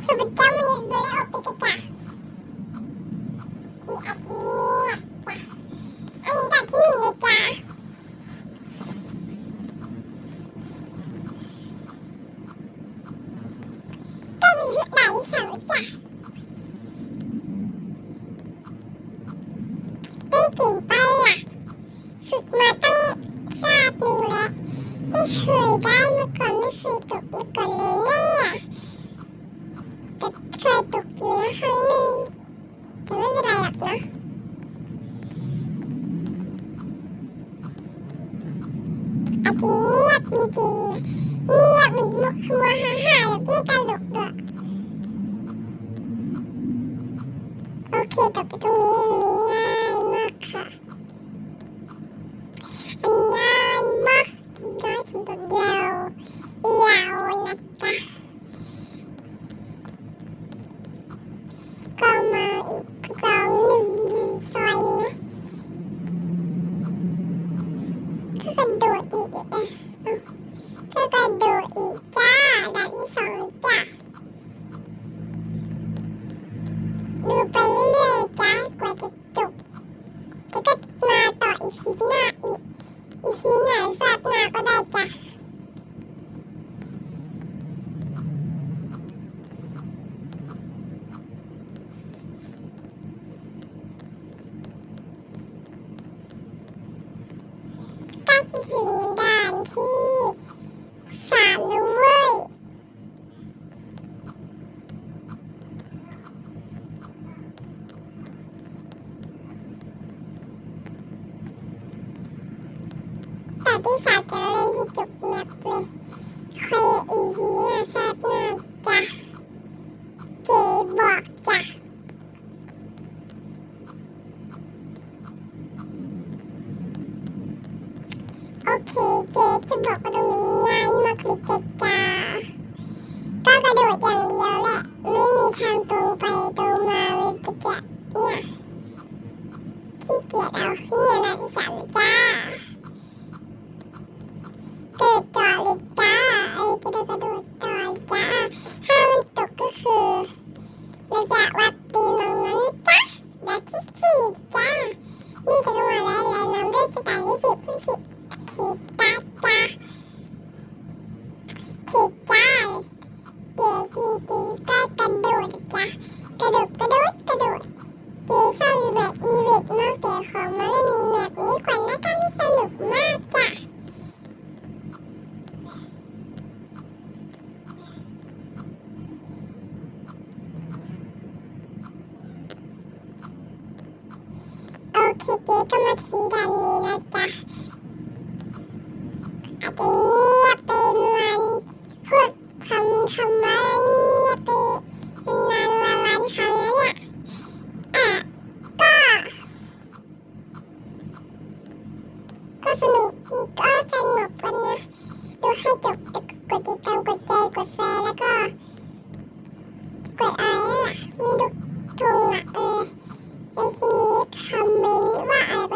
Subagamos nila o pika ka. Ni at niya ka. Ang dakimin ka. Kanihut dari sao ka.เป็นกิ่งปลาหลักฝึกมาตั้งชาติหนึ่งแล้วไม่เคยได้มาก่อนไม่เคยตกมาก่อนเลยเนี่ยแต่เคยตกอยู่นะครั้งหนึ่งแต่ไม่เป็นไรหรอกนะอาจจะเงียบจริงๆเงียบเหมือนมุกมัวฮ่าฮ่าแบบไม่ตลกด้วยโอเคตกไปตรงนี้ง่ายมากค่ะอันง่ายมากง่ายสำหรับเรานะจ๊ะก็มาอีกกองหนึ่งอยู่ซอยนี้ก็กระโดดอีกก็กระโดดอีกจ้าด่านที่สองจ้ะดูไปเรื่อยๆจ้ากว่าจะจบแล้วก็มาต่ออีพีหน้าอีพีหน้าสัปดาห์หน้าก็ได้จ้ะใกล้จะถึงด่านที่สามแล้วเว้ยตอนที่สามจะเล่นให้จบแมปเลยค่อยอีพีหน้าสัปดาห์หน้าจ้ะเจ๊บอกจ้ะโอเคเจ๊จะบอกว่าตรงนี้ง่ายมากเลยจ้าก็กระโดดอย่างเดียวแหละไม่มีทางตรงไปตรงมาเลยจ้ะเนี่ยขี้เกียจเอาเนี่ยนะที่สามจ้าเกิดจ่อเลยจ้ากระโดดต่อจ้าถ้ามันตกก็คือระยะวัดปีมองนั้นจ้าและที่สี่จ้ามีแต่ตัวอะไรน้ำด้วยสบายที่สิบขึ้นสิขีดตาจ้าขีดจ้าเจ๊จริงๆก็กระโดดจ้ากระโดดเจ๊ชอบแบบอีเวนต์มากแต่ของมาเล่นแบบนี้กว่านะก็สนุกมากจ้ะโอเคเจ๊ก็มาถึงด่านนี้แล้วจ้ะอาจจะเงียบไปมันพูดคำว่าเงียบไปนานมาหลายครั้งแล้วเนี่ยก็สนุกวันนะดูให้จบกดติดตามกดใจกดแชร์แล้วก็กดอะไรนั่นแหละไม่ดูทงในที่นี้คอมเมนต์ว่าอะไร